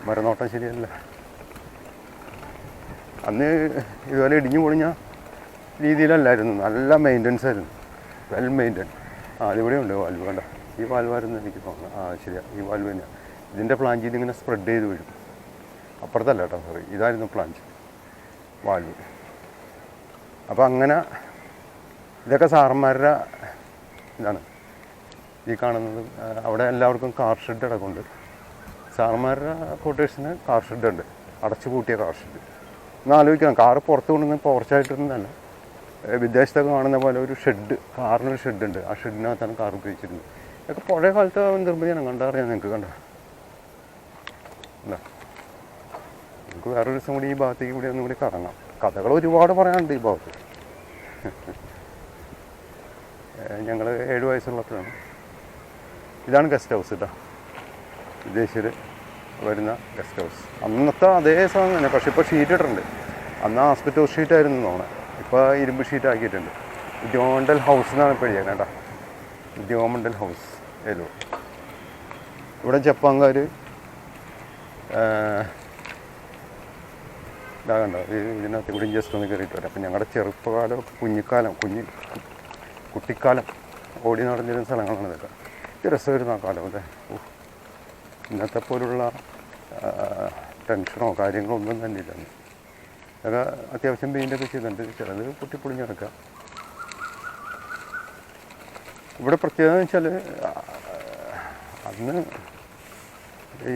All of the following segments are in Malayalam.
മരനോട്ടം ശരിയല്ല. അന്ന് ഇതുപോലെ ഇടിഞ്ഞു പൊളിഞ്ഞ രീതിയിലല്ലായിരുന്നു, നല്ല മെയിൻ്റനൻസ് ആയിരുന്നു, വെൽ മെയിൻറ്റൈൻ. അതിവിടെ ഉണ്ട് വാൽവ്, കണ്ട ഈ വാൽവായിരുന്നു എനിക്ക് തോന്നുന്നത്. ശരിയാണ്, ഈ വാൽവ് തന്നെയാണ്. ഇതിൻ്റെ പ്ലാൻ ചെയ്ത് ഇങ്ങനെ സ്പ്രെഡ് ചെയ്ത് വീഴും. അപ്പുറത്തല്ല കേട്ടോ, സോറി, ഇതായിരുന്നു പ്ലാൻ വാൽവ്. അപ്പോൾ അങ്ങനെ ഇതൊക്കെ സാറന്മാരുടെ ഇതാണ് ഈ കാണുന്നത്. അവിടെ എല്ലാവർക്കും കാർ ഷെഡ് അടക്കമുണ്ട്. സാറന്മാരുടെ ക്വാർട്ടേഴ്സിന് കാർ ഷെഡ് ഉണ്ട്, അടച്ചു പൂട്ടിയ കാർ ഷെഡ്. ഒന്ന് ആലോചിക്കണം, കാറ് പുറത്ത് കൊണ്ടുവന്ന് പോർച്ചായിട്ടിരുന്നല്ല, വിദേശത്തൊക്കെ കാണുന്ന പോലെ ഒരു ഷെഡ്, കാറിനൊരു ഷെഡുണ്ട്. ആ ഷെഡിനകത്താണ് കാർ ഉപയോഗിച്ചിരുന്നത്. ഇതൊക്കെ പഴയ കാലത്ത് നിർമ്മിതിയാണ്. കണ്ടറിയാം നിങ്ങൾക്ക്, കണ്ട നമുക്ക് വേറൊരു ദിവസം കൂടി ഈ ഭാഗത്തേക്ക് കൂടി ഒന്നും കൂടി കറങ്ങാം. കഥകൾ ഒരുപാട് പറയാനുണ്ട് ഈ ഭാഗത്ത്. ഞങ്ങൾ 7 വയസ്സുള്ളപ്പോഴാണ്. ഇതാണ് ഗസ്റ്റ് ഹൗസ് കേട്ടോ, വിദേശീയർ വരുന്ന ഗസ്റ്റ് ഹൗസ്. അന്നത്തെ അതേ സാധനം തന്നെ, പക്ഷേ ഇപ്പോൾ ഷീറ്റ് ഇട്ടിട്ടുണ്ട്. അന്ന് ആസ്പെറ്റോ ഷീറ്റായിരുന്നു തോന്നണം, ഇപ്പോൾ ഇരുമ്പ് ഷീറ്റ് ആക്കിയിട്ടുണ്ട്. ഉദ്യോഗമണ്ഡൽ ഹൗസ് എന്നാണ് ഇപ്പോൾ എഴുതിയത് കേട്ടോ, ഉദ്യോഗമണ്ഡൽ ഹൗസ് ഏലൂർ. ഇവിടെ ജപ്പാൻകാർ ഇതാകണ്ട, ഇതിനകത്ത് കൂടി ജസ്റ്റ് ഒന്ന് കയറിയിട്ട് വരാം. അപ്പം ഞങ്ങളുടെ ചെറുപ്പകാലം, കുഞ്ഞിക്കാലം, കുട്ടിക്കാലം ഓടി നടന്നിരുന്ന സ്ഥലങ്ങളാണ് ഇതൊക്കെ. ഇത് രസമായിരുന്നു ആ കാലം അല്ലേ. ഇന്നത്തെ പോലുള്ള ടെൻഷനോ കാര്യങ്ങളോ ഒന്നും തന്നെ ഇല്ല. അതൊക്കെ അത്യാവശ്യം പെയിൻ്റൊക്കെ ചെയ്തിട്ടുണ്ട്, ചിലത് പൊട്ടിപ്പൊളിഞ്ഞ് കിടക്കുക. ഇവിടെ പ്രത്യേകത എന്ന് വെച്ചാൽ അന്ന് ഈ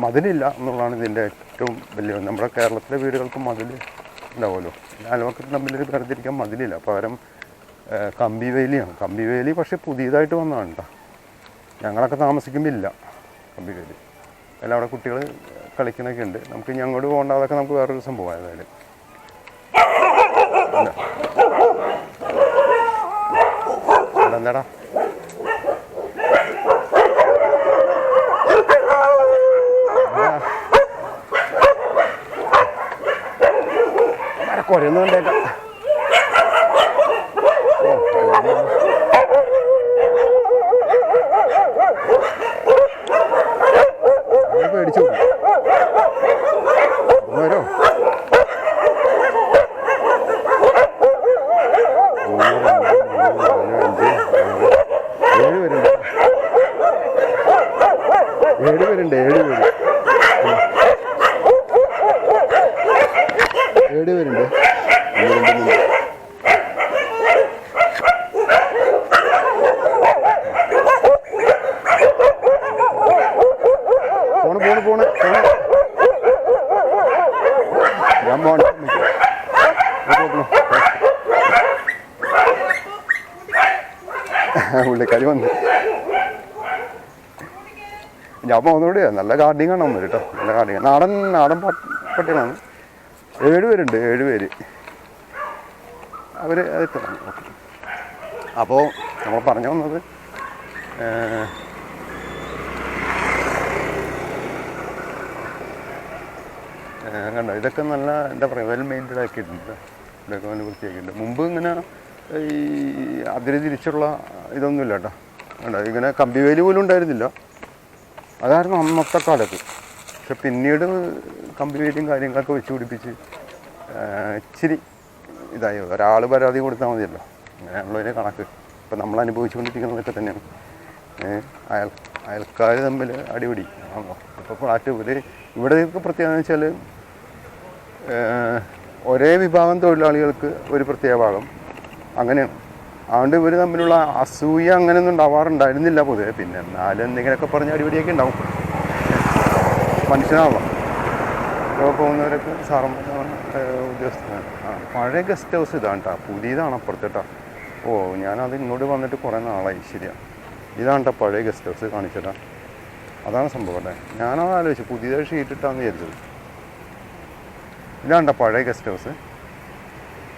മതിലില്ല എന്നുള്ളതാണ് ഇതിൻ്റെ ഏറ്റവും വലിയ. നമ്മുടെ കേരളത്തിലെ വീടുകൾക്ക് മതിൽ ഉണ്ടാവുമല്ലോ, അയൽവക്കത്ത് തമ്മിൽ വേർതിരിക്കാൻ മതിലില്ല, പകരം കമ്പിവേലിയാണ്. കമ്പിവേലി പക്ഷേ പുതിയതായിട്ട് വന്നതാണ് കേട്ടോ. ഞങ്ങളൊക്കെ താമസിക്കുമ്പോൾ ഇല്ല കമ്പിവേലി. എല്ലാം അവിടെ കുട്ടികൾ കളിക്കുന്നൊക്കെ ഉണ്ട്. നമുക്ക് ഇനി അങ്ങോട്ട് പോകേണ്ട, അതൊക്കെ നമുക്ക് വേറൊരു സംഭവം. ഏതായാലും എന്താടാ കുറയൊന്നും കണ്ടേക്കാം. പേടിച്ചു വരോ. ഏഴ് പേരുണ്ട്. പോണ് ഞാൻ പോണ പുള്ളിക്കാരി വന്ന് ഞാൻ പോകുന്നതോടെയാ. നല്ല ഗാർഡിങ് ആണ് അമ്മ കേട്ടോ, നല്ല ഗാർഡിങ്. നാടൻ പട്ടികളാണ്. 7 പേരുണ്ട്, 7 പേര്. അവർ അതിട്ട് ഓക്കെ. അപ്പോൾ നമ്മൾ പറഞ്ഞു വന്നത് കണ്ടോ, ഇതൊക്കെ നല്ല എന്താ പറയുക, വെൽ മെയിൻറ്റഡ് ആക്കിയിട്ടുണ്ട്. ഇതൊക്കെ നല്ല വൃത്തിയാക്കിയിട്ടുണ്ട്. മുമ്പ് ഇങ്ങനെ ഈ അതിര് തിരിച്ചുള്ള ഇതൊന്നുമില്ല കേട്ടോ. കണ്ടോ, ഇങ്ങനെ കമ്പിവേലി പോലും ഉണ്ടായിരുന്നില്ല. അതായിരുന്നു അന്നത്തെ കാലത്ത്. പക്ഷെ പിന്നീട് കമ്പിവേലിയും കാര്യങ്ങളൊക്കെ വെച്ച് പിടിപ്പിച്ച് ഇച്ചിരി ഇതായി. ഒരാൾ പരാതി കൊടുത്താൽ മതിയല്ലോ, അങ്ങനെയാണല്ലോ കണക്ക്. ഇപ്പം നമ്മൾ അനുഭവിച്ചുകൊണ്ടിരിക്കുന്നതൊക്കെ തന്നെയാണ്. അയൽക്കാർ തമ്മിൽ അടിപിടി ആണല്ലോ. ഇപ്പോൾ ഫ്ലാറ്റ് ഇവിടെയൊക്കെ പ്രത്യേകത എന്ന് വെച്ചാൽ ഒരേ വിഭാഗം തൊഴിലാളികൾക്ക് ഒരു പ്രത്യേക ഭാഗം അങ്ങനെയാണ്. അതുകൊണ്ട് ഇവർ തമ്മിലുള്ള അസൂയ അങ്ങനെയൊന്നും ഉണ്ടാവാറുണ്ടായിരുന്നില്ല പൊതുവെ. പിന്നെ എന്നാലും എന്തെങ്കിലുമൊക്കെ പറഞ്ഞ് അടിപിടിയൊക്കെ ഉണ്ടാവും. മനുഷ്യനാണല്ലോ. ഇപ്പോൾ പോകുന്നവരൊക്കെ ഉദ്യോഗസ്ഥനാണ്. പഴയ ഗസ്റ്റ് ഹൗസ് ഇതാണ് കേട്ടോ, പുതിയതാണ് അപ്പുറത്ത് കേട്ടോ. ഞാനത് ഇങ്ങോട്ട് വന്നിട്ട് കുറേ നാളായി. ശരിയാണ്, ഇതാണ് കേട്ടോ പഴയ ഗസ്റ്റ് ഹൗസ് കാണിച്ചതാ. അതാണ് സംഭവം അല്ലേ. ഞാനത് ആലോചിച്ചു പുതിയതായി ഷീറ്റിട്ടാന്ന് വിചാരിച്ചത്. ഇതാണ്ട പഴയ ഗസ്റ്റ് ഹൗസ്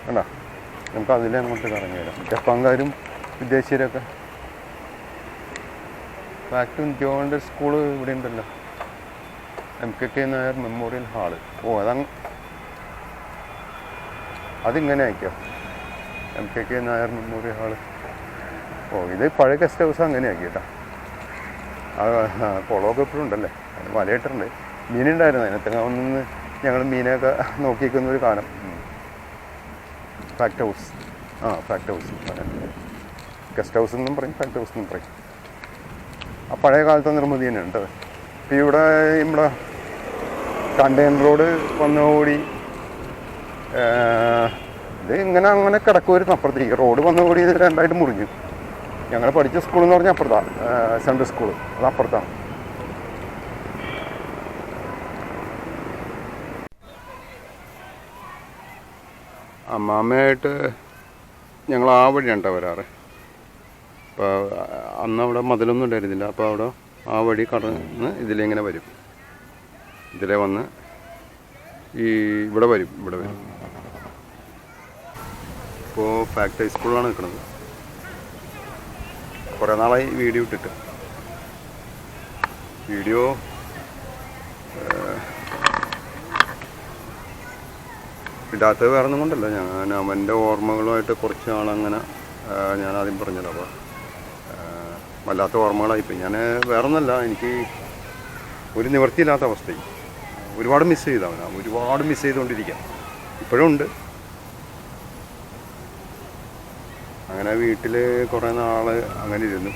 കണ്ടോ. നമുക്ക് അതിലേ അങ്ങോട്ട് കറങ്ങി വരാം. ജപ്പാൻകാരും വിദേശീയരൊക്കെ. ഫാക്ട് ഉദ്യോഗമണ്ഡൽ സ്കൂള് ഇവിടെ ഉണ്ടല്ലോ, MKK നായർ മെമ്മോറിയൽ ഹാള്. അതിങ്ങനെ ആക്കിയോ, MKK നായർ മെമ്മോറിയൽ ഹാള്. ഇത് പഴയ ഗസ്റ്റ് ഹൗസ് അങ്ങനെ ആക്കി കേട്ടോ. കുളമൊക്കെ എപ്പോഴും ഉണ്ടല്ലേ, അതിന് വലയിട്ടുണ്ട്. മീനുണ്ടായിരുന്നു അതിനകത്ത് ഒന്ന് ഞങ്ങൾ മീനൊക്കെ നോക്കിയിരിക്കുന്ന ഒരു കാലം. Fact house, fact house, guest house എന്നും പറയും, ഫാക്ട് ഹൗസ് എന്നും പറയും. ആ പഴയ കാലത്തെ നിർമ്മിതി തന്നെയാണ് കേട്ടോ. ഇപ്പം ഇവിടെ നമ്മുടെ കണ്ടെയ്നർ റോഡ് വന്നതോടുകൂടി ഇത് ഇങ്ങനെ അങ്ങനെ കിടക്കുമായിരുന്നു. അപ്പുറത്തേക്ക് റോഡ് വന്നതോടുകൂടി ഇത് രണ്ടായിട്ട് മുറിഞ്ഞു. ഞങ്ങൾ പഠിച്ച സ്കൂളെന്ന് പറഞ്ഞാൽ അപ്പുറത്താണ്, സെൻട്രൽ സ്കൂൾ, അത് അപ്പുറത്താണ്. അമ്മാമ്മയായിട്ട് ഞങ്ങൾ ആ വഴിയാണ് കേട്ടോ വരാറ്. അപ്പോൾ അന്ന് അവിടെ മതിലൊന്നും ഉണ്ടായിരുന്നില്ല. അപ്പോൾ അവിടെ ആ വഴി കടന്ന് ഇതിലിങ്ങനെ വരും, ഇതിലെ വന്ന് ഇവിടെ വരും. ഇപ്പോൾ ഫാക്ട് ഹൈസ്കൂളിലാണ് നിൽക്കുന്നത്. കുറേ നാളായി വീഡിയോ ഇട്ടിട്ട്. വീഡിയോ ഇടാത്തത് വേറെ ഒന്നും കൊണ്ടല്ല, ഞാൻ അവൻ്റെ ഓർമ്മകളുമായിട്ട് കുറച്ച് നാളങ്ങനെ ഞാൻ ആദ്യം പറഞ്ഞല്ലോ. അപ്പോൾ വല്ലാത്ത ഓർമ്മകളായിപ്പോയി. ഞാൻ വേറെ ഒന്നല്ല, എനിക്ക് ഒരു നിവൃത്തിയില്ലാത്ത അവസ്ഥയും ഒരുപാട് മിസ് ചെയ്തവനാ, ഒരുപാട് മിസ് ചെയ്തുകൊണ്ടിരിക്കാം. ഇപ്പോഴും ഉണ്ട്. അങ്ങനെ വീട്ടിൽ കുറേ നാൾ അങ്ങനെ ഇരുന്നു.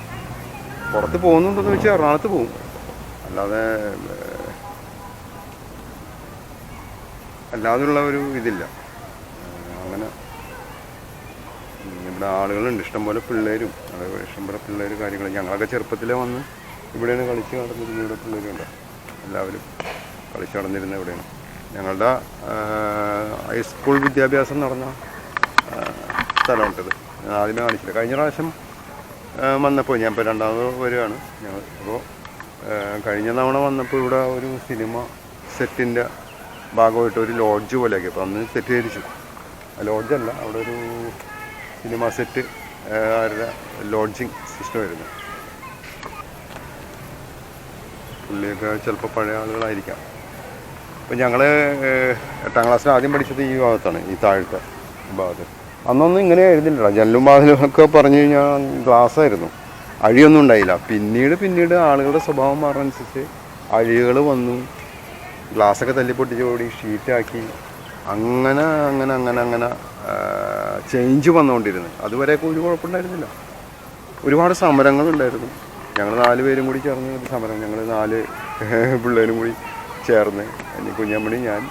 പുറത്ത് പോകുന്നുണ്ടെന്ന് വെച്ചാൽ എറണാകുളത്ത് പോകും, അല്ലാതെയുള്ള ഒരു ഇതില്ല. അങ്ങനെ ഇവിടെ ആളുകളുണ്ട്, ഇഷ്ടംപോലെ പിള്ളേരും, അതേപോലെ ഇഷ്ടംപോലെ പിള്ളേർ കാര്യങ്ങൾ. ഞങ്ങളൊക്കെ ചെറുപ്പത്തിലേ വന്ന് ഇവിടെയാണ് കളിച്ച് നടന്നിരുന്നത്. ഇവിടെ പിള്ളേരുണ്ട്, എല്ലാവരും കളിച്ച് നടന്നിരുന്നത് ഇവിടെയാണ്. ഞങ്ങളുടെ ഹൈസ്കൂൾ വിദ്യാഭ്യാസം നടന്ന സ്ഥലമുണ്ടത്. ഞാൻ ആദ്യമേ കാണിച്ചില്ല. കഴിഞ്ഞ പ്രാവശ്യം വന്നപ്പോൾ ഞാൻ ഇപ്പോൾ രണ്ടാമത് വരികയാണ് ഞങ്ങൾ. അപ്പോൾ കഴിഞ്ഞ തവണ വന്നപ്പോൾ ഇവിടെ ഒരു സിനിമ സെറ്റിൻ്റെ ഭാഗമായിട്ട് ഒരു ലോഡ്ജ് പോലെയൊക്കെ. അപ്പോൾ അന്ന് തെറ്റിദ്ധരിച്ചു, ലോഡ്ജല്ല, അവിടെ ഒരു സിനിമ സെറ്റ് ആരുടെ ലോഡ്ജിങ് സിസ്റ്റം ആയിരുന്നു. പുള്ളിയൊക്കെ ചിലപ്പോൾ പഴയ ആളുകളായിരിക്കാം. അപ്പോൾ ഞങ്ങൾ 8ാം ക്ലാസ്സിൽ ആദ്യം പഠിച്ചത് ഈ ഭാഗത്താണ്, ഈ താഴത്തെ ഭാഗത്ത്. അന്നൊന്നും ഇങ്ങനെ ആയിരുന്നില്ല, ജനലും വാതിലുമൊക്കെ പറഞ്ഞു കഴിഞ്ഞാൽ ഗ്ലാസ്സായിരുന്നു, അഴിയൊന്നും ഉണ്ടായില്ല. പിന്നീട് ആളുകളുടെ സ്വഭാവം മാറുന്നതനുസരിച്ച് അഴികൾ വന്നു, ഗ്ലാസ്സൊക്കെ തല്ലിപ്പൊട്ടിച്ചോടി ഷീറ്റാക്കി, അങ്ങനെ ചേഞ്ച് വന്നുകൊണ്ടിരുന്നു. അതുവരെയൊക്കെ ഒരു കുഴപ്പമുണ്ടായിരുന്നില്ല. ഒരുപാട് സമരങ്ങളുണ്ടായിരുന്നു. ഞങ്ങൾ 4 പേരും കൂടി ചേർന്ന് ഒരു സമരം, ഞങ്ങൾ 4 പിള്ളേരും കൂടി ചേർന്ന്, കുഞ്ഞമ്മണി, ഞാൻ,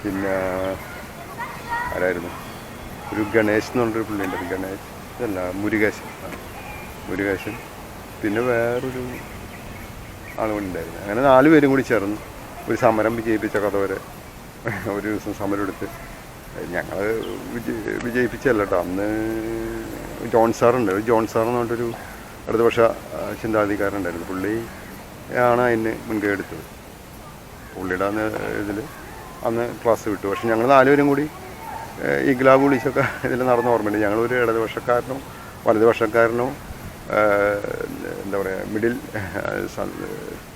പിന്നെ ആരായിരുന്നു, ഒരു ഗണേശ് എന്ന് പറഞ്ഞൊരു പുള്ളിയുണ്ട്, ഗണേശ് അല്ല മുരുകേശൻ, പിന്നെ വേറൊരു ആളുകളുണ്ടായിരുന്നു. അങ്ങനെ 4 പേരും കൂടി ചേർന്ന് ഒരു സമരം വിജയിപ്പിച്ച കഥ വരെ ഒരു ദിവസം സമരം എടുത്ത് ഞങ്ങൾ വിജയിപ്പിച്ചല്ല കേട്ടോ. അന്ന് ജോൺ സാറുണ്ട്, ജോൺ സാർ എന്ന് പറഞ്ഞിട്ടൊരു ഇടതുപക്ഷ ചിന്താധികാരനുണ്ടായിരുന്നു. പുള്ളി ആണ് അതിന് മുൻകൈ എടുത്തത്. പുള്ളിയുടെ ഇതിൽ അന്ന് ക്ലാസ് വിട്ടു. പക്ഷെ ഞങ്ങൾ 4 പേരും കൂടി ഈ ഗ്ലാബ് വിളിച്ചൊക്കെ ഇതിൽ നടന്ന ഓർമ്മയുണ്ട്. ഞങ്ങളൊരു ഇടതുപക്ഷക്കാരനോ വലതുപക്ഷക്കാരനോ എന്താ പറയുക മിഡിൽ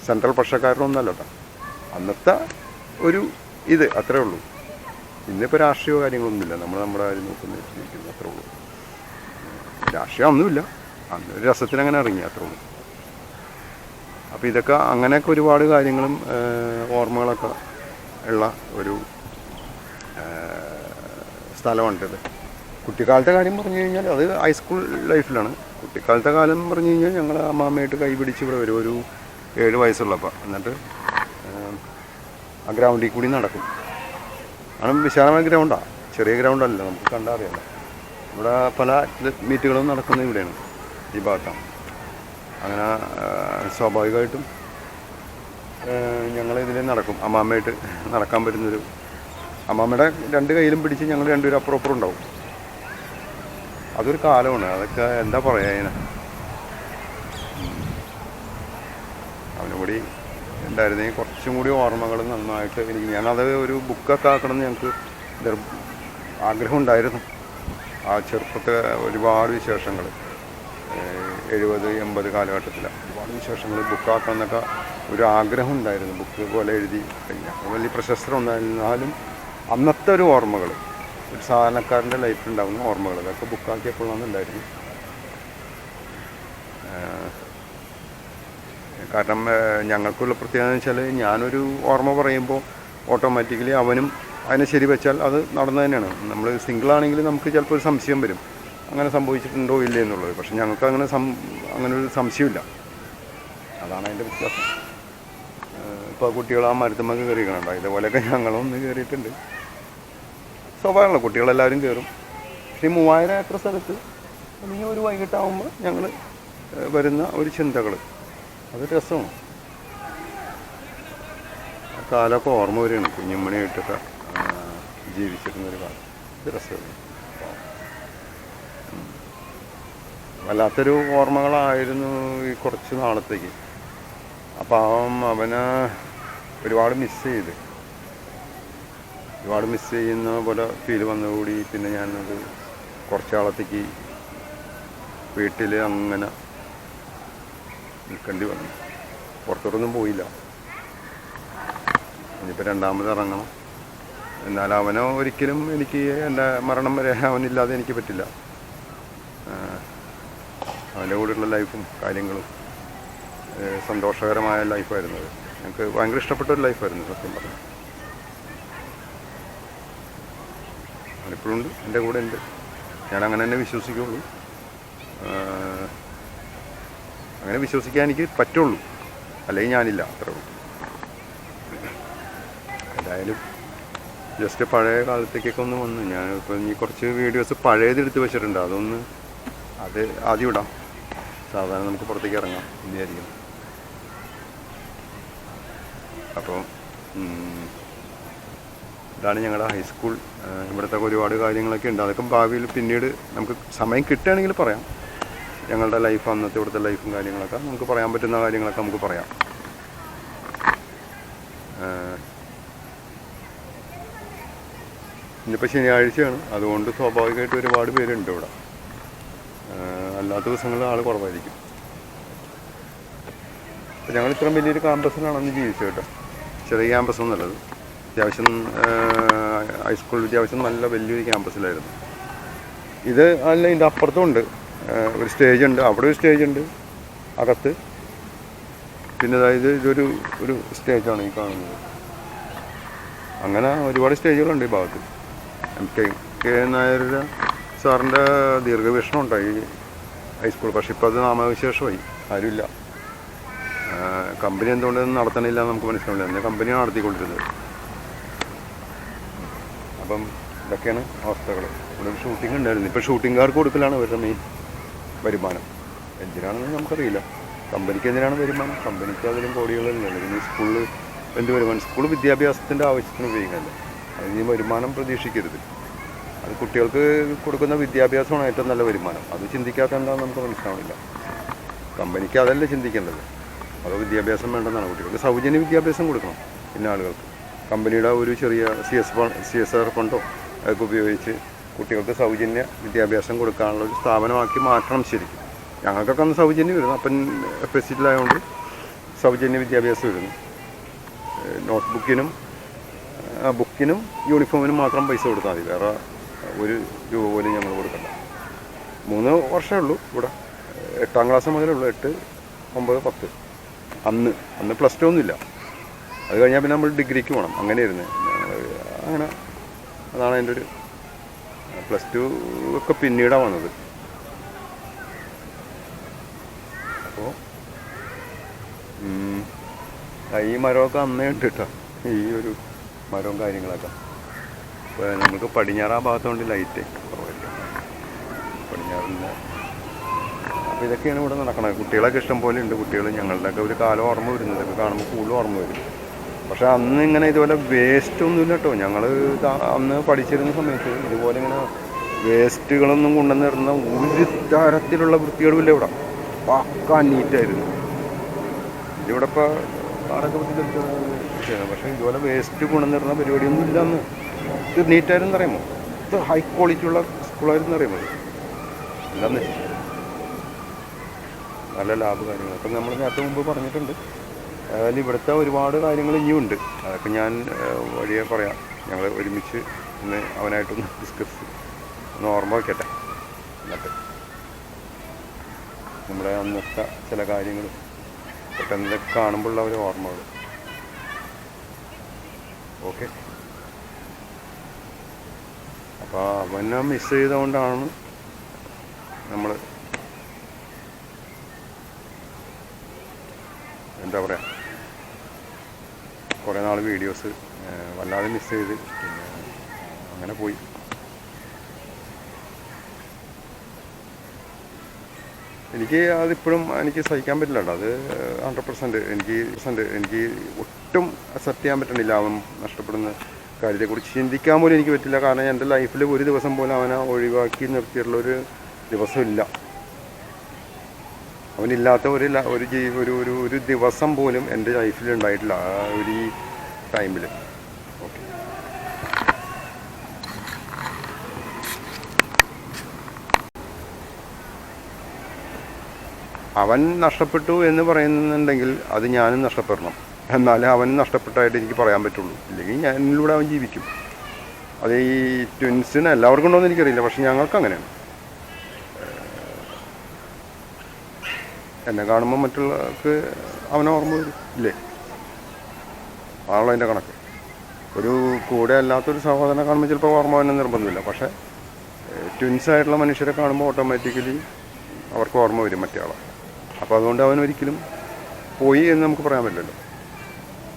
സെൻട്രൽ പക്ഷക്കാരനോ ഒന്നല്ല കേട്ടോ. അന്നത്തെ ഒരു ഇത് അത്രേ ഉള്ളൂ. ഇന്നിപ്പോൾ രാഷ്ട്രീയ കാര്യങ്ങളൊന്നുമില്ല, നമ്മുടെ കാര്യം നോക്കുന്നത് അത്രേ ഉള്ളൂ. രാഷ്ട്രീയം ഒന്നുമില്ല, അന്ന് ഒരു രസത്തിനങ്ങനെ ഇറങ്ങി അത്രേ ഉള്ളൂ. അപ്പോൾ ഇതൊക്കെ അങ്ങനെയൊക്കെ ഒരുപാട് കാര്യങ്ങളും ഓർമ്മകളൊക്കെ ഉള്ള ഒരു സ്ഥലമാണിത്. കുട്ടിക്കാലത്തെ കാര്യം പറഞ്ഞു കഴിഞ്ഞാൽ അത് ഹൈസ്കൂൾ ലൈഫിലാണ്. കുട്ടിക്കാലത്തെ കാലം പറഞ്ഞു കഴിഞ്ഞാൽ ഞങ്ങൾ അമ്മാമ്മയായിട്ട് കൈ പിടിച്ച് ഇവിടെ വരും ഒരു 7 വയസ്സുള്ളപ്പോൾ. എന്നിട്ട് ആ ഗ്രൗണ്ടിൽ കൂടി നടക്കും. ആണ് വിശാലമായ ഗ്രൗണ്ടാണ്, ചെറിയ ഗ്രൗണ്ടല്ല, നമുക്ക് കണ്ടാൽ അറിയാമല്ലോ. ഇവിടെ പല മീറ്റുകളും നടക്കുന്നത് ഇവിടെയാണ്, ഈ ഭാഗത്താണ്. അങ്ങനെ സ്വാഭാവികമായിട്ടും ഞങ്ങളിതിൽ നടക്കും. അമ്മാമ്മയായിട്ട് നടക്കാൻ പറ്റുന്നൊരു, അമ്മാമ്മയുടെ 2 കൈയിലും പിടിച്ച് ഞങ്ങൾ 2 പേരും അപ്പുറം ഉണ്ടാവും. അതൊരു കാലമാണ്. അതൊക്കെ എന്താ പറയുക, അതിനെ അവനും കൂടി ഉണ്ടായിരുന്നെങ്കിൽ കുറച്ചും കൂടി ഓർമ്മകൾ നന്നായിട്ട് എനിക്ക്, ഞാനത് ഒരു ബുക്കൊക്കെ ആക്കണമെന്ന് ഞങ്ങൾക്ക് ആഗ്രഹം ഉണ്ടായിരുന്നു. ആ ചെറുപ്പത്തെ ഒരുപാട് വിശേഷങ്ങൾ, 70-80 കാലഘട്ടത്തിൽ ഒരുപാട് വിശേഷങ്ങൾ ബുക്കാക്കണം എന്നൊക്കെ ഒരു ആഗ്രഹം ഉണ്ടായിരുന്നു. ബുക്ക് പോലെ എഴുതി കഴിഞ്ഞാൽ വലിയ പ്രശസ്തരൊന്നായിരുന്നാലും അന്നത്തെ ഒരു ഓർമ്മകൾ, ഒരു സാധാരണക്കാരൻ്റെ ലൈഫിലുണ്ടാകുന്ന ഓർമ്മകൾ, അതൊക്കെ ബുക്കാക്കിയപ്പോഴാണ് ഉണ്ടായിരുന്നു. കാരണം ഞങ്ങൾക്കുള്ള പ്രത്യേകത എന്ന് വെച്ചാൽ ഞാനൊരു ഓർമ്മ പറയുമ്പോൾ ഓട്ടോമാറ്റിക്കലി അവനും അതിനെ ശരി വെച്ചാൽ അത് നടന്നു തന്നെയാണ്. നമ്മൾ സിംഗിളാണെങ്കിൽ നമുക്ക് ചിലപ്പോൾ ഒരു സംശയം വരും, അങ്ങനെ സംഭവിച്ചിട്ടുണ്ടോ ഇല്ലേ എന്നുള്ളത്. പക്ഷെ ഞങ്ങൾക്ക് അങ്ങനെ ഒരു സംശയമില്ല. അതാണ് അതിൻ്റെ വ്യത്യാസം. ഇപ്പോൾ കുട്ടികൾ ആ മരത്തുമ്മക്ക് കയറിക്കണുണ്ടോ, ഇതേപോലെയൊക്കെ ഞങ്ങളൊന്ന് കയറിയിട്ടുണ്ട്. സ്വാഭാവികമല്ല, കുട്ടികളെല്ലാവരും കയറും. പക്ഷേ 3000 ഏക്കർ സ്ഥലത്ത് ഈ ഒരു വൈകിട്ടാകുമ്പോൾ ഞങ്ങൾ വരുന്ന ഒരു ചിന്തകൾ, അത് രസമാണ്. ആ കാലമൊക്കെ ഓർമ്മ വരികയാണ്, കുഞ്ഞുമണിയായിട്ടൊക്കെ ജീവിച്ചിരുന്നൊരു കാലം. ഇത് രസമാണ്, വല്ലാത്തൊരു ഓർമ്മകളായിരുന്നു ഈ കുറച്ച് നാളത്തേക്ക്. അപ്പം അവനെ ഒരുപാട് മിസ് ചെയ്യുന്ന പോലെ ഫീൽ വന്നുകൂടി. പിന്നെ ഞാനത് കുറച്ച് നാളത്തേക്ക് വീട്ടിൽ അങ്ങനെ നിൽക്കേണ്ടി വന്നു. പുറത്തോട്ടൊന്നും പോയില്ല. ഇനിയിപ്പോൾ രണ്ടാമത് ഇറങ്ങണം. എന്നാൽ അവനെ ഒരിക്കലും എനിക്ക് എൻ്റെ മരണം വരെ അവനില്ലാതെ എനിക്ക് പറ്റില്ല. അവൻ്റെ കൂടെയുള്ള ലൈഫും കാര്യങ്ങളും സന്തോഷകരമായ ലൈഫായിരുന്നു. അത് എനിക്ക് ഭയങ്കര ഇഷ്ടപ്പെട്ടൊരു ലൈഫായിരുന്നു സത്യം പറഞ്ഞാൽ. അവനിപ്പോഴും ഉണ്ട്, എൻ്റെ കൂടെ ഉണ്ട്. ഞാൻ അങ്ങനെ തന്നെ വിശ്വസിക്കുകയുള്ളൂ. അങ്ങനെ വിശ്വസിക്കാൻ എനിക്ക് പറ്റുള്ളൂ, അല്ലെങ്കിൽ ഞാനില്ല, അത്രേ ഉള്ളൂ. എന്തായാലും ജസ്റ്റ് പഴയ കാലത്തേക്കൊക്കെ ഒന്ന് വന്നു. ഞാനിപ്പോൾ ഇനി കുറച്ച് വീഡിയോസ് പഴയതെടുത്ത് വെച്ചിട്ടുണ്ട്. അത് ആദ്യം ഇടാം. സാധാരണ നമുക്ക് പുറത്തേക്ക് ഇറങ്ങാം എന്ന് വിചാരിക്കും. അപ്പോൾ ഇതാണ് ഞങ്ങളുടെ ഹൈസ്കൂൾ. ഇവിടുത്തെ ഒരുപാട് കാര്യങ്ങളൊക്കെ ഉണ്ട്. അതൊക്കെ ഭാവിയിൽ പിന്നീട് നമുക്ക് സമയം കിട്ടുകയാണെങ്കിൽ പറയാം. ഞങ്ങളുടെ ലൈഫ്, അന്നത്തെ ഇവിടുത്തെ ലൈഫും കാര്യങ്ങളൊക്കെ നമുക്ക് പറയാൻ പറ്റുന്ന കാര്യങ്ങളൊക്കെ നമുക്ക് പറയാം. ഇന്നിപ്പോൾ ശനിയാഴ്ചയാണ്, അതുകൊണ്ട് സ്വാഭാവികമായിട്ട് ഒരുപാട് പേരുണ്ട് ഇവിടെ. അല്ലാത്ത ദിവസങ്ങളിൽ ആൾ കുറവായിരിക്കും. അപ്പോൾ ഞങ്ങൾ ഇത്രയും വലിയൊരു ക്യാമ്പസിലാണ് അന്ന് ജീവിച്ചത് കേട്ടോ. ചെറിയ ക്യാമ്പസൊന്നുമല്ലത്. അത്യാവശ്യം ഹൈസ്കൂൾ വിദ്യാഭ്യാസം നല്ല വലിയൊരു ക്യാമ്പസിലായിരുന്നു. ഇത് അല്ല, ഇതിൻ്റെ അപ്പുറത്തും ഉണ്ട് ഒരു സ്റ്റേജ് ഉണ്ട്. അവിടെ ഒരു സ്റ്റേജ് ഉണ്ട് അകത്ത്. പിന്നെ അതായത് ഇതൊരു സ്റ്റേജാണ് ഈ കാണുന്നത്. അങ്ങനെ ഒരുപാട് സ്റ്റേജുകളുണ്ട് ഈ ഭാഗത്ത്. കെ നായരുടെ സാറിൻ്റെ ദീർഘവീക്ഷണം ഉണ്ടായി ഹൈസ്കൂൾ. പക്ഷെ ഇപ്പോൾ അത് നാമവിശേഷമായി, ആരുമില്ല. കമ്പനി എന്തുകൊണ്ടൊന്നും നടത്തണില്ല നമുക്ക് മനസ്സിലാവില്ല. എന്നെ കമ്പനിയാണ് നടത്തിക്കൊണ്ടിരുന്നത്. അപ്പം ഇതൊക്കെയാണ് അവസ്ഥകൾ. ഇവിടെ ഒരു ഷൂട്ടിംഗ് ഉണ്ടായിരുന്നു. ഇപ്പോൾ ഷൂട്ടിംഗുകാർക്ക് കൊടുക്കലാണ് അവരുടെ മെയിൻ വരുമാനം. എന്തിനാണെന്ന് നമുക്കറിയില്ല. കമ്പനിക്ക് എന്തിനാണ് വരുമാനം? കമ്പനിക്ക് അതിലും കോടികളില്ലല്ലോ. ഇനി സ്കൂളിൽ എന്ത് വരുമാനം? സ്കൂൾ വിദ്യാഭ്യാസത്തിൻ്റെ ആവശ്യത്തിന് ഉപയോഗിക്കണമല്ലോ. അതിന് വരുമാനം പ്രതീക്ഷിക്കരുത്. അത് കുട്ടികൾക്ക് കൊടുക്കുന്ന വിദ്യാഭ്യാസമാണ് ഏറ്റവും നല്ല വരുമാനം. അത് ചിന്തിക്കാത്ത എന്താണെന്ന് നമുക്ക് മനസ്സിലാവില്ല. കമ്പനിക്ക് അതല്ലേ ചിന്തിക്കേണ്ടത്. അതോ വിദ്യാഭ്യാസം വേണ്ടെന്നാണ്. കുട്ടികൾക്ക് സൗജന്യ വിദ്യാഭ്യാസം കൊടുക്കണം. പിന്നെ ആളുകൾക്ക് കമ്പനിയുടെ ഒരു ചെറിയ CSR ഫണ്ടോ അതൊക്കെ ഉപയോഗിച്ച് കുട്ടികൾക്ക് സൗജന്യ വിദ്യാഭ്യാസം കൊടുക്കാനുള്ള ഒരു സ്ഥാപനമാക്കി മാറ്റണം ശരിക്കും. ഞങ്ങൾക്കൊക്കെ അന്ന് സൗജന്യം വരുന്നു. അപ്പം ഫെസിലിറ്റിയിലായതുകൊണ്ട് സൗജന്യ വിദ്യാഭ്യാസം വരുന്നു. ബുക്കിനും യൂണിഫോമിനും മാത്രം പൈസ കൊടുത്താൽ മതി. വേറെ ഒരു രൂപ പോലും ഞങ്ങൾ കൊടുക്കണ്ട. 3 വർഷമേ ഉള്ളൂ ഇവിടെ. 8ാം ക്ലാസ് മുതലുള്ളൂ. 8, 9, 10. അന്ന് +2 ഒന്നുമില്ല. അത് കഴിഞ്ഞാൽ പിന്നെ നമ്മൾ ഡിഗ്രിക്ക് പോകണം. അങ്ങനെയായിരുന്നു. അങ്ങനെ അതാണ് എൻ്റെ ഒരു +2 ഒക്കെ പിന്നീടാണ് വന്നത്. അപ്പോൾ ഈ മരമൊക്കെ അന്നേ ഉണ്ട് കേട്ടോ. ഈ ഒരു മരവും കാര്യങ്ങളൊക്കെ. ഇപ്പോൾ നമുക്ക് പടിഞ്ഞാറാ ഭാഗത്തുകൊണ്ട് ലൈറ്റ് കുറവായിരിക്കും. പടിഞ്ഞാറിൻ്റെ അപ്പോൾ ഇതൊക്കെയാണ് ഇവിടെ നടക്കുന്നത്. കുട്ടികളൊക്കെ ഇഷ്ടം പോലെ ഉണ്ട്. കുട്ടികൾ ഞങ്ങളുടെയൊക്കെ ഒരു കാലം ഓർമ്മ വരുന്നത്. ഇതൊക്കെ കാണുമ്പോൾ കൂടുതൽ ഓർമ്മ വരും. പക്ഷേ അന്ന് ഇങ്ങനെ ഇതുപോലെ വേസ്റ്റ് ഒന്നുമില്ല കേട്ടോ. ഞങ്ങൾ അന്ന് പഠിച്ചിരുന്ന സമയത്ത് ഇതുപോലെ ഇങ്ങനെ വേസ്റ്റുകളൊന്നും കൊണ്ടുവന്നിരുന്ന ഒരു തരത്തിലുള്ള വൃത്തികേടുമില്ല ഇവിടെ. പക്കാ നീറ്റായിരുന്നു. ഇതിവിടെ ഇപ്പോൾ ആടൊക്കെ വൃത്തിയാണ്. പക്ഷേ ഇതുപോലെ വേസ്റ്റ് കൊണ്ടുവന്നിരുന്ന പരിപാടിയൊന്നും ഇല്ല അന്ന്. ഇത് നീറ്റായിരുന്നു അറിയുമോ? ഇത് ഹൈ ക്വാളിറ്റി ഉള്ള സ്കൂളായിരുന്നു അറിയുമോ? എല്ലാം നശിച്ചു. നല്ല ലാഭ കാര്യങ്ങൾ. അപ്പം നമ്മൾ നേരത്തെ മുമ്പ് പറഞ്ഞിട്ടുണ്ട്. അതായത് ഇവിടുത്തെ ഒരുപാട് കാര്യങ്ങൾ ഇനിയുണ്ട്. അതൊക്കെ ഞാൻ വഴിയെ പറയാം. ഞങ്ങൾ ഒരുമിച്ച് ഇന്ന് അവനായിട്ടൊന്ന് ഡിസ്കസ് ഒന്ന് ഓർമ്മ വയ്ക്കട്ടെ. എന്നിട്ട് നമ്മുടെ അന്നത്തെ ചില കാര്യങ്ങൾ പെട്ടെന്ന് കാണുമ്പോഴുള്ള ഒരു ഓർമ്മകൾ. ഓക്കെ, അപ്പോൾ അവനെ മിസ് ചെയ്തുകൊണ്ടാണ് നമ്മൾ എന്താ പറയുക കുറേ നാൾ വീഡിയോസ് വല്ലാതെ മിസ് ചെയ്ത് പിന്നെ അങ്ങനെ പോയി. എനിക്ക് അതിപ്പോഴും എനിക്ക് സഹിക്കാൻ പറ്റില്ല കേട്ടോ. അത് 100% എനിക്ക് ഒട്ടും അക്സെപ്റ്റ് ചെയ്യാൻ പറ്റണില്ല. അവൻ നഷ്ടപ്പെടുന്ന കാര്യത്തെക്കുറിച്ച് ചിന്തിക്കാൻ പോലും എനിക്ക് പറ്റില്ല. കാരണം എൻ്റെ ലൈഫിൽ ഒരു ദിവസം പോലും അവനെ ഒഴിവാക്കി നിർത്തിയിട്ടുള്ളൊരു ദിവസമില്ല. അവനില്ലാത്ത ഒരു ദിവസം പോലും എൻ്റെ ലൈഫിൽ ഉണ്ടായിട്ടില്ല ആ ഒരു ടൈമിൽ. ഓക്കെ, അവൻ നഷ്ടപ്പെട്ടു എന്ന് പറയുന്നുണ്ടെങ്കിൽ അത് ഞാനും നഷ്ടപ്പെടണം, എന്നാലേ അവനും നഷ്ടപ്പെട്ടായിട്ട് എനിക്ക് പറയാൻ പറ്റുള്ളൂ. ഇല്ലെങ്കിൽ എന്നിലൂടെ അവൻ ജീവിക്കും. അത് ഈ ട്വിൻസിന് എല്ലാവർക്കും ഉണ്ടോയെന്ന് എനിക്കറിയില്ല, പക്ഷെ ഞങ്ങൾക്ക് അങ്ങനെയാണ്. എന്നെ കാണുമ്പോൾ മറ്റുള്ളവർക്ക് അവനെ ഓർമ്മ വരും ഇല്ലേ? ആണല്ലോ അതിൻ്റെ കണക്ക്. ഒരു കൂടെ അല്ലാത്തൊരു സഹോദരനെ കാണുമ്പോൾ ചിലപ്പോൾ ഓർമ്മ തന്നെ നിർബന്ധമില്ല. പക്ഷേ ട്വിൻസായിട്ടുള്ള മനുഷ്യരെ കാണുമ്പോൾ ഓട്ടോമാറ്റിക്കലി അവർക്ക് ഓർമ്മ വരും മറ്റേ ആളെ. അപ്പോൾ അതുകൊണ്ട് അവൻ ഒരിക്കലും പോയി എന്ന് നമുക്ക് പറയാൻ പറ്റില്ലല്ലോ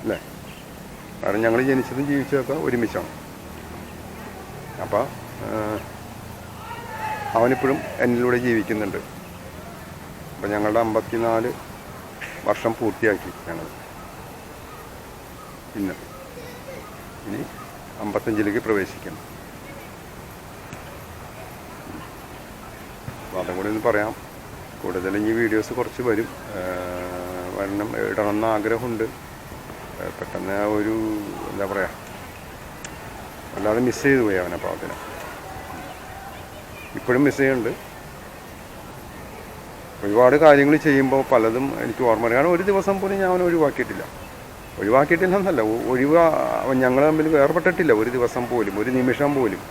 അല്ലേ? കാരണം ഞങ്ങൾ ജനിച്ചതും ജീവിച്ചതൊക്കെ ഒരുമിച്ചാണ്. അപ്പോൾ അവനിപ്പോഴും എന്നിലൂടെ ജീവിക്കുന്നുണ്ട്. അപ്പം ഞങ്ങളുടെ 54 വർഷം പൂർത്തിയാക്കി ഞങ്ങൾ. ഇനി 55ലേക്ക് പ്രവേശിക്കണം. അപ്പോൾ അതും കൂടി ഒന്ന് പറയാം. കൂടുതലും ഈ വീഡിയോസ് കുറച്ച് വരണം ഇടണമെന്ന ആഗ്രഹമുണ്ട്. പെട്ടെന്ന് ഒരു എന്താ പറയുക വല്ലാതെ മിസ് ചെയ്തു പോയി അവനെ പാവത്തിന്. ഇപ്പോഴും മിസ് ചെയ്യുന്നുണ്ട്. ഒരുപാട് കാര്യങ്ങൾ ചെയ്യുമ്പോൾ പലതും എനിക്ക് ഓർമ്മ വരും. കാരണം ഒരു ദിവസം പോലും ഞാൻ അവനെ ഒഴിവാക്കിയിട്ടില്ല എന്നല്ല, ഞങ്ങൾ തമ്മിൽ വേർപെട്ടിട്ടില്ല ഒരു ദിവസം പോലും, ഒരു നിമിഷം പോലും.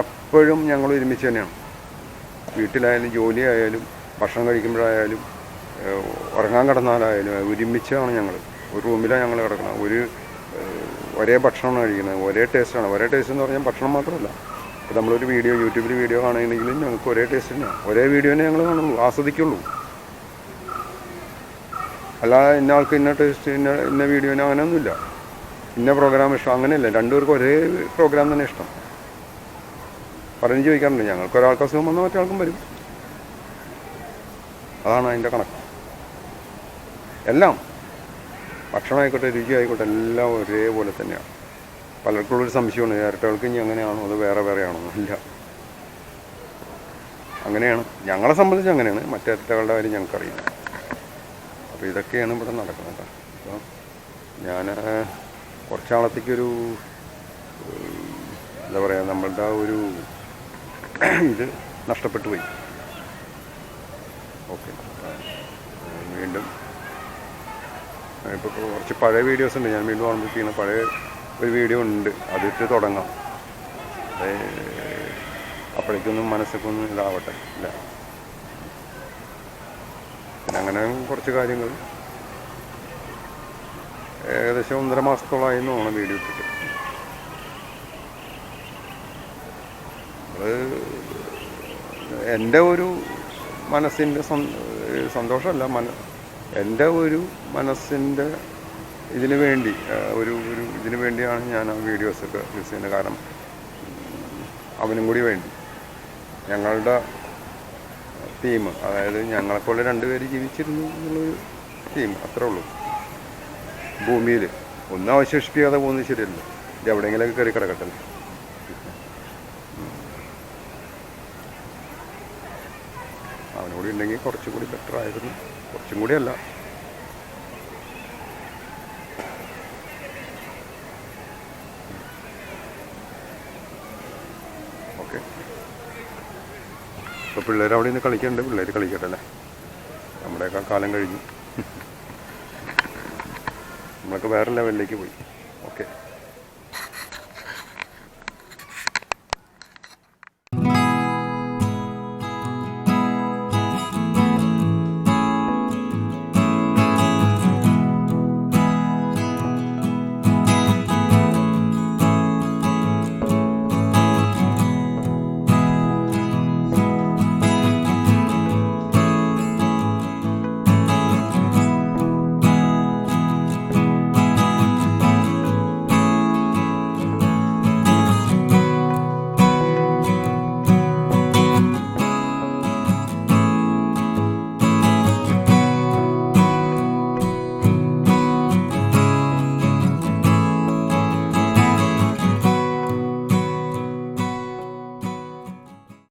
എപ്പോഴും ഞങ്ങൾ ഒരുമിച്ച് തന്നെയാണ്. വീട്ടിലായാലും ജോലിയായാലും ഭക്ഷണം കഴിക്കുമ്പോഴായാലും ഉറങ്ങാൻ കിടന്നാലായാലും ഒരുമിച്ചാണ് ഞങ്ങൾ. ഒരു റൂമിലാണ് ഞങ്ങൾ കിടക്കുന്നത്. ഒരേ ഭക്ഷണമാണ് കഴിക്കുന്നത്, ഒരേ ടേസ്റ്റാണ്. ഒരേ ടേസ്റ്റ് എന്ന് പറഞ്ഞാൽ ഭക്ഷണം മാത്രമല്ല. ഇപ്പോൾ നമ്മളൊരു യൂട്യൂബിൽ വീഡിയോ കാണുകയാണെങ്കിലും ഞങ്ങൾക്ക് ഒരേ ടേസ്റ്റ് തന്നെയാണ്. ഒരേ വീഡിയോനെ ഞങ്ങൾ കാണുള്ളൂ, ആസ്വദിക്കുള്ളൂ. അല്ലാതെ ഇന്ന ആൾക്ക് ഇന്ന ടേസ്റ്റ് ഇന്ന വീഡിയോനെ അങ്ങനെയൊന്നുമില്ല. ഇന്ന പ്രോഗ്രാം ഇഷ്ടം അങ്ങനെയല്ല. രണ്ടുപേർക്കും ഒരേ പ്രോഗ്രാം തന്നെ ഇഷ്ടം. പറഞ്ഞ് ചോദിക്കാറുണ്ട്, ഞങ്ങൾക്ക് ഒരാൾക്ക് അസുഖം വന്നാൽ മറ്റേ വരും. അതാണ് അതിൻ്റെ കണക്ക്. എല്ലാം ഭക്ഷണമായിക്കോട്ടെ, രുചി ആയിക്കോട്ടെ, എല്ലാം ഒരേപോലെ തന്നെയാണ്. പലർക്കുള്ളൊരു സംശയമാണ്, ഇരട്ടകൾക്ക് ഇനി അങ്ങനെയാണോ അത് വേറെ ആണോ? ഇല്ല, അങ്ങനെയാണ്. ഞങ്ങളെ സംബന്ധിച്ച് അങ്ങനെയാണ്. മറ്റിരട്ടകളുടെ കാര്യം ഞങ്ങൾക്കറിയില്ല. അപ്പോൾ ഇതൊക്കെയാണ് ഇവിടെ നടക്കുന്നത്. അപ്പോൾ ഞാൻ കുറച്ചാളത്തേക്കൊരു എന്താ പറയുക നമ്മളുടെ ഒരു ഇത് നഷ്ടപ്പെട്ടു പോയി. ഓക്കെ, വീണ്ടും ഇപ്പോൾ കുറച്ച് പഴയ വീഡിയോസ് ഉണ്ട്. ഞാൻ വീണ്ടും ഓർമ്മിപ്പിക്കുന്ന പഴയ ഒരു വീഡിയോ ഉണ്ട്, അതിട്ട് തുടങ്ങാം. അപ്പോഴേക്കൊന്നും മനസ്സൊക്കൊന്നും ഇതാവട്ടെ. ഇല്ല, പിന്നെ അങ്ങനെ കുറച്ച് കാര്യങ്ങൾ ഏകദേശം 1.5 മാസത്തോളമായി തോന്നണം വീഡിയോ ഇട്ടിട്ട്. അത് എൻ്റെ ഒരു മനസ്സിൻ്റെ സന്തോഷമല്ല, എൻ്റെ ഒരു മനസ്സിൻ്റെ ഇതിനു വേണ്ടി ഇതിനു വേണ്ടിയാണ് ഞാൻ ആ വീഡിയോസൊക്കെ യൂസ് ചെയ്യുന്നത്. കാരണം അവനും കൂടി വേണ്ടി, ഞങ്ങളുടെ തീം, അതായത് ഞങ്ങളെപ്പോലെ 2 പേര് ജീവിച്ചിരുന്നു എന്നുള്ളൊരു തീം, അത്രേ ഉള്ളൂ. ഭൂമിയിൽ ഒന്നും അവശേഷിപ്പിക്കാതെ പോകുന്നത് ശരിയല്ല. ഇത് എവിടെയെങ്കിലൊക്കെ കയറി കിടക്കട്ടെ. അവനോട് ഉണ്ടെങ്കിൽ കുറച്ചും കൂടി ബെറ്റർ ആയിരുന്നു. കുറച്ചും കൂടി അല്ല, ഓക്കെ. ഇപ്പോൾ പിള്ളേർ അവിടെ നിന്ന് കളിക്കുന്നുണ്ട്. പിള്ളേർ കളിക്കട്ടെ അല്ലേ, നമ്മുടെയൊക്കെ കാലം കഴിഞ്ഞു. നമ്മളൊക്കെ വേറെ ലെവലിലേക്ക് പോയി. ഓക്കെ.